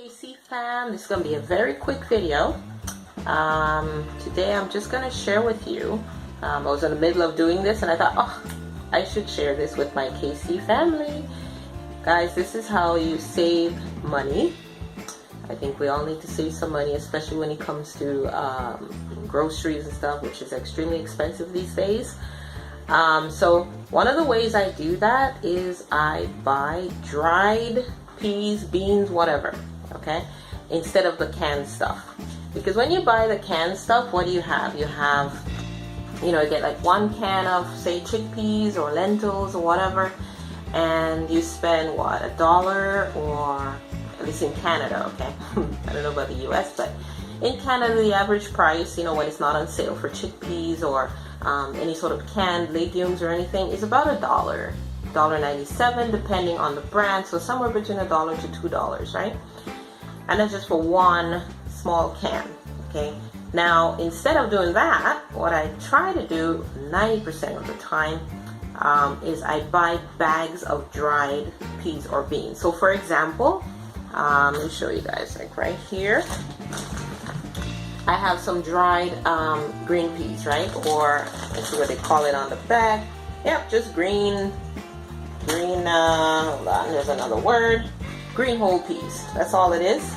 KC fam, this is going to be a very quick video. Today I'm just going to share with you, I was in the middle of doing this and I thought, oh, I should share this with my KC family. Guys, this is how you save money. I think we all need to save some money, especially when it comes to groceries and stuff, which is extremely expensive these days. So one of the ways I do that is I buy dried peas, beans, whatever, okay, instead of the canned stuff. Because when you buy the canned stuff, what do you have? You have, you get like one can of, say, chickpeas or lentils or whatever, and you spend what, $1, or at least in Canada, okay? I don't know about the US, but in Canada the average price, when it's not on sale for chickpeas or any sort of canned legumes or anything, is about $1, $1.97 depending on the brand, so somewhere between $1 to $2, right? And that's just for one small can, okay? Now, instead of doing that, what I try to do 90% of the time is I buy bags of dried peas or beans. So for example, let me show you guys, like right here, I have some dried green peas, right? Or let's see what they call it on the bag. Yep, just green, hold on, there's another word. Green whole peas, that's all it is.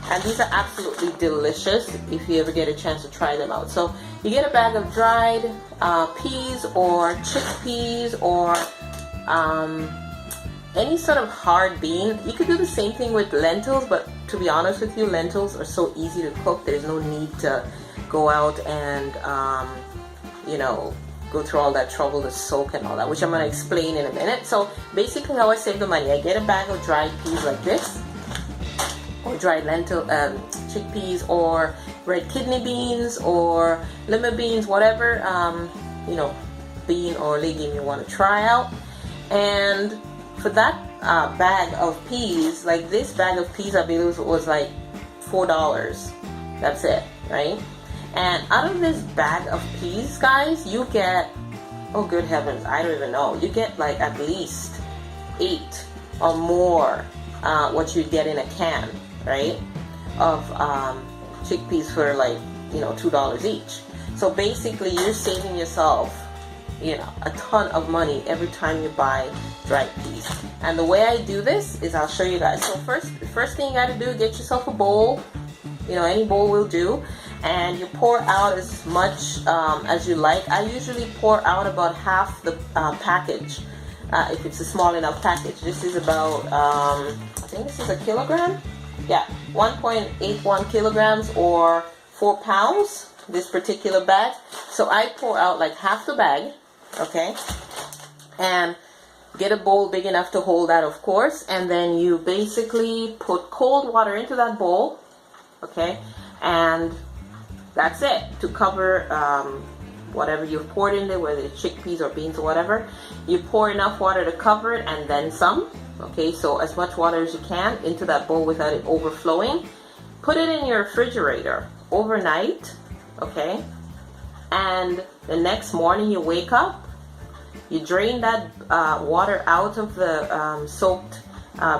And these are absolutely delicious if you ever get a chance to try them out. So you get a bag of dried peas or chickpeas or any sort of hard bean. You could do the same thing with lentils, but to be honest with you, lentils are so easy to cook. There's no need to go out and go through all that trouble to soak and all that, which I'm going to explain in a minute. So basically how I save the money, I get a bag of dried peas like this, or dried chickpeas, or red kidney beans, or lima beans, whatever bean or legume you want to try out. And for that bag of peas, like this bag of peas, I believe it was like $4. That's it, right? And out of this bag of peas, guys, you get, oh good heavens, I don't even know, you get like at least 8 or more what you'd get in a can, right, of chickpeas for like $2 each. So basically you're saving yourself a ton of money every time you buy dried peas. And the way I do this is, I'll show you guys. So first thing you got to do, get yourself a bowl, any bowl will do, and you pour out as much as you like. I usually pour out about half the package, if it's a small enough package. This is about I think this is a kilogram, yeah, 1.81 kilograms or 4 pounds, this particular bag. So I pour out like half the bag, okay, and get a bowl big enough to hold that, of course, and then you basically put cold water into that bowl, okay, and that's it, to cover whatever you've poured in there, whether it's chickpeas or beans or whatever. You pour enough water to cover it and then some, okay, so as much water as you can into that bowl without it overflowing. Put it in your refrigerator overnight, okay, and the next morning you wake up, you drain that water out of the soaked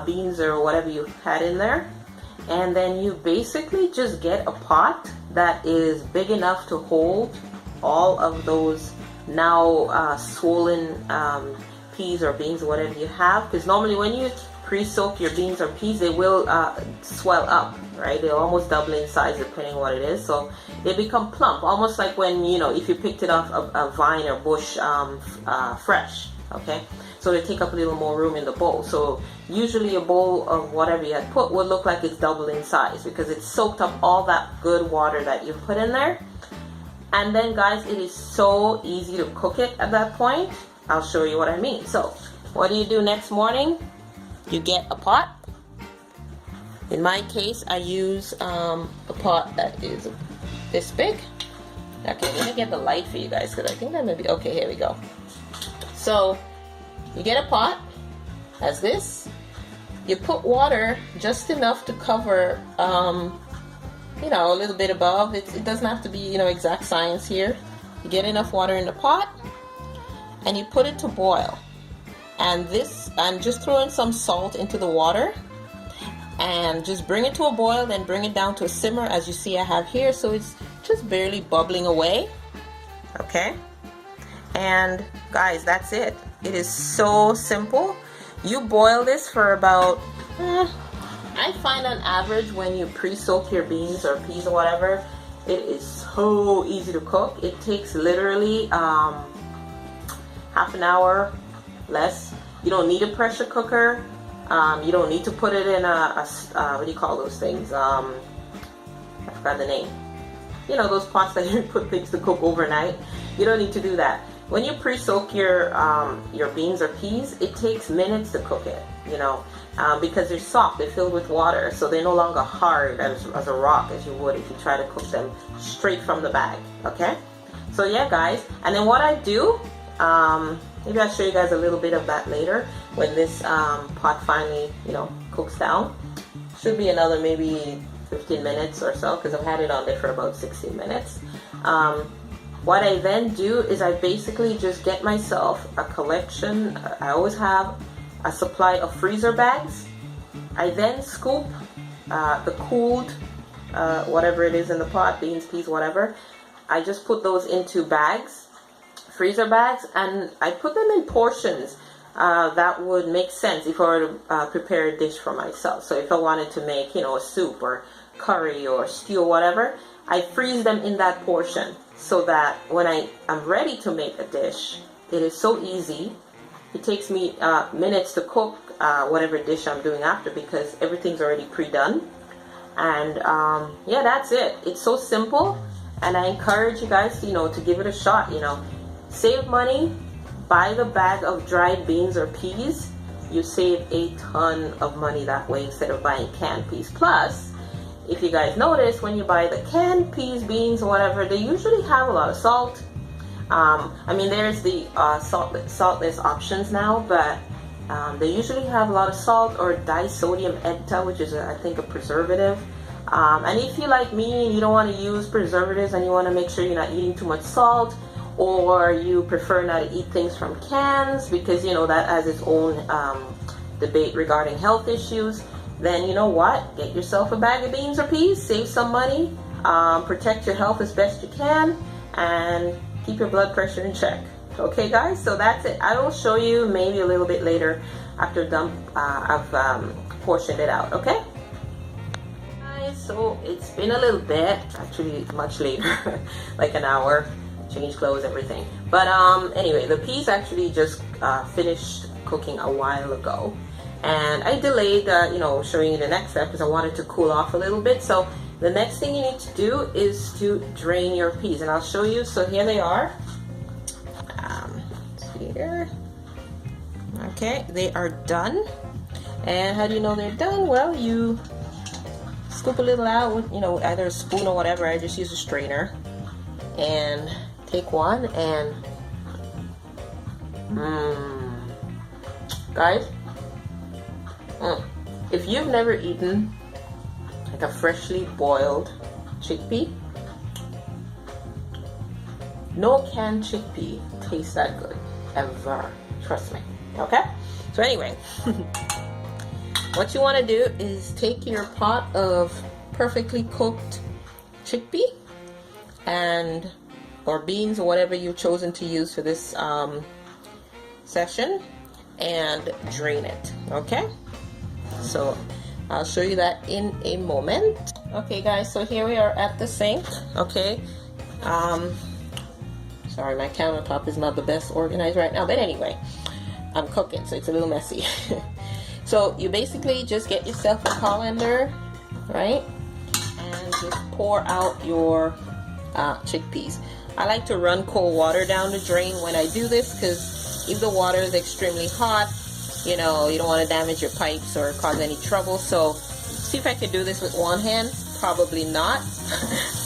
beans or whatever you had in there, and then you basically just get a pot that is big enough to hold all of those now swollen peas or beans or whatever you have. Because normally when you pre-soak your beans or peas, they will swell up, right? They'll almost double in size depending on what it is, so they become plump, almost like when if you picked it off a vine or bush fresh, okay? So they take up a little more room in the bowl. So usually a bowl of whatever you had put would look like it's double in size because it's soaked up all that good water that you put in there. And then guys, it is so easy to cook it at that point. I'll show you what I mean. So what do you do next morning? You get a pot. In my case, I use a pot that is this big. Okay, let me get the light for you guys because I think that may be, okay, here we go. So you get a pot as this. You put water just enough to cover, a little bit above. It doesn't have to be, exact science here. You get enough water in the pot and you put it to boil. And I'm just throwing some salt into the water. and just bring it to a boil, then bring it down to a simmer, as you see I have here, so it's just barely bubbling away. Okay, and guys, that's it. It is so simple. You boil this for about I find on average when you pre-soak your beans or peas or whatever, it is so easy to cook. It takes literally half an hour, less. You don't need a pressure cooker. You don't need to put it in a what do you call those things? I forgot the name. You know, those pots that you put things to cook overnight. You don't need to do that. When you pre-soak your beans or peas, it takes minutes to cook it, you know, because they're soft, they're filled with water, so they're no longer hard as a rock as you would if you try to cook them straight from the bag, okay? So yeah, guys, and then what I do, maybe I'll show you guys a little bit of that later when this pot finally, you know, cooks down. Should be another maybe 15 minutes or so, because I've had it on there for about 16 minutes. What I then do is I basically just get myself a collection. I always have a supply of freezer bags. I then scoop the cooled whatever it is in the pot, beans, peas, whatever. I just put those into bags, freezer bags, and I put them in portions that would make sense if I were to prepare a dish for myself. So if I wanted to make, you know, a soup or curry or stew or whatever, I freeze them in that portion so that when I'm ready to make a dish, it is so easy. It takes me minutes to cook whatever dish I'm doing after, because everything's already pre-done. And yeah, that's it. It's so simple, and I encourage you guys to, you know, to give it a shot. You know, save money, buy the bag of dried beans or peas. You save a ton of money that way instead of buying canned peas. Plus, if you guys notice, when you buy the canned peas, beans, or whatever, they usually have a lot of salt. I mean, there's the saltless options now, but they usually have a lot of salt or disodium enta, which is, I think, a preservative. And if you, like me, and you don't want to use preservatives and you want to make sure you're not eating too much salt, or you prefer not to eat things from cans because, you know, that has its own debate regarding health issues, then you know what? Get yourself a bag of beans or peas, save some money, protect your health as best you can, and keep your blood pressure in check. Okay, guys, so that's it. I will show you maybe a little bit later after I've portioned it out, okay? Guys, so it's been a little bit, actually much later, like an hour, change clothes, everything. But anyway, the peas actually just finished cooking a while ago. And I delayed, you know, showing you the next step because I wanted to cool off a little bit. So the next thing you need to do is to drain your peas, and I'll show you. So here they are. Here. Okay, they are done. And how do you know they're done? Well, you scoop a little out with, you know, either a spoon or whatever. I just use a strainer. And take one and guys, if you've never eaten like a freshly boiled chickpea, no canned chickpea tastes that good ever, trust me. Okay, so anyway, what you want to do is take your pot of perfectly cooked chickpea and or beans or whatever you've chosen to use for this session, and drain it. Okay, so I'll show you that in a moment. Okay guys, so here we are at the sink. Okay, sorry, my countertop is not the best organized right now, but anyway, I'm cooking, so it's a little messy. So you basically just get yourself a colander, right, and just pour out your chickpeas. I like to run cold water down the drain when I do this, because if the water is extremely hot, you know, you don't want to damage your pipes or cause any trouble. So see if I can do this with one hand. Probably not.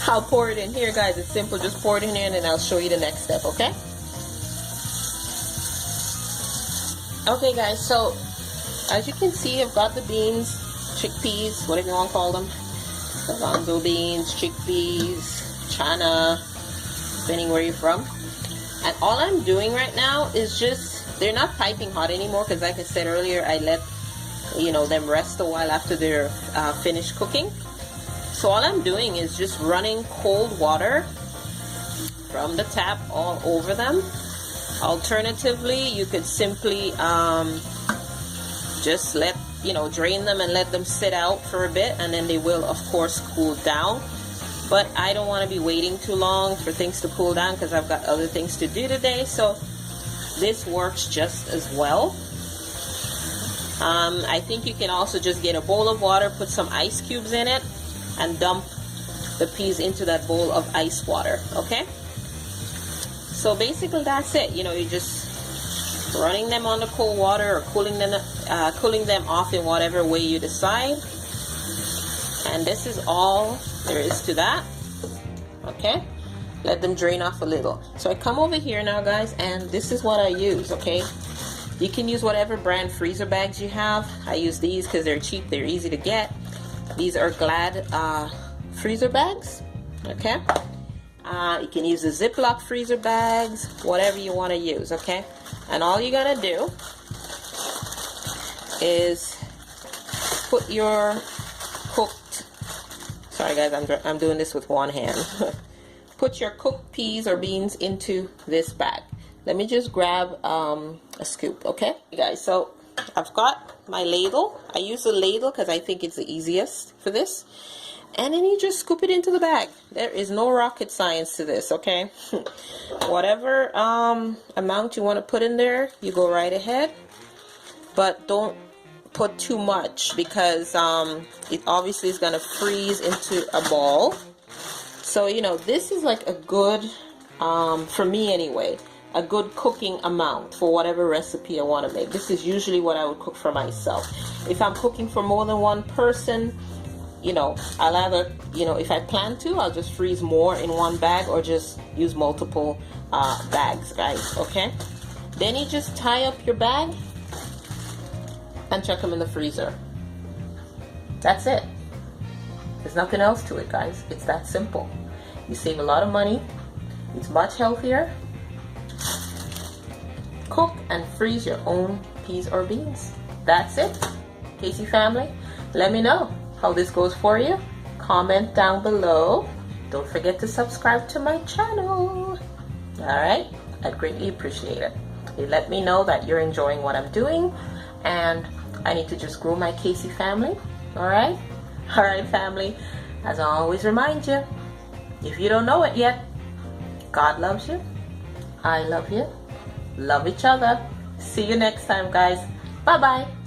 I'll pour it in here, guys. It's simple. Just pour it in here and then I'll show you the next step, okay? Okay guys, so as you can see, I've got the beans, chickpeas, whatever you want to call them. Garbanzo beans, chickpeas, chana, depending where you're from. And all I'm doing right now is just, they're not piping hot anymore because like I said earlier, I let them rest a while after they're finished cooking. So all I'm doing is just running cold water from the tap all over them. Alternatively, you could simply just drain them and let them sit out for a bit, and then they will of course cool down. But I don't want to be waiting too long for things to cool down because I've got other things to do today. So this works just as well. I think you can also just get a bowl of water, put some ice cubes in it, and dump the peas into that bowl of ice water. Okay, so basically that's it. You're just running them on the cold water or cooling them off in whatever way you decide. And this is all there is to that. Okay, let them drain off a little. So I come over here now, guys, and this is what I use. Okay, you can use whatever brand freezer bags you have. I use these because they're cheap, they're easy to get. These are Glad freezer bags. Okay, you can use the Ziploc freezer bags, whatever you want to use. Okay, and all you gotta do is put your cooked, sorry guys, I'm doing this with one hand. Put your cooked peas or beans into this bag. Let me just grab a scoop. Okay guys, so I've got my ladle. I use a ladle because I think it's the easiest for this. And then you just scoop it into the bag. There is no rocket science to this. Okay, whatever amount you want to put in there, you go right ahead, but don't put too much because it obviously is going to freeze into a ball. So this is like a good for me anyway, a good cooking amount for whatever recipe I want to make. This is usually what I would cook for myself. If I'm cooking for more than one person, I'll either, if I plan to, I'll just freeze more in one bag or just use multiple bags, guys. Okay, then you just tie up your bag and chuck them in the freezer. That's it. There's nothing else to it, guys. It's that simple. You save a lot of money. It's much healthier. Cook and freeze your own peas or beans. That's it. Casey family, let me know how this goes for you. Comment down below. Don't forget to subscribe to my channel. Alright, I'd greatly appreciate it. You let me know that you're enjoying what I'm doing, and I need to just grow my Casey family. Alright? Alright family, as I always remind you, if you don't know it yet, God loves you, I love you, love each other. See you next time, guys. Bye bye.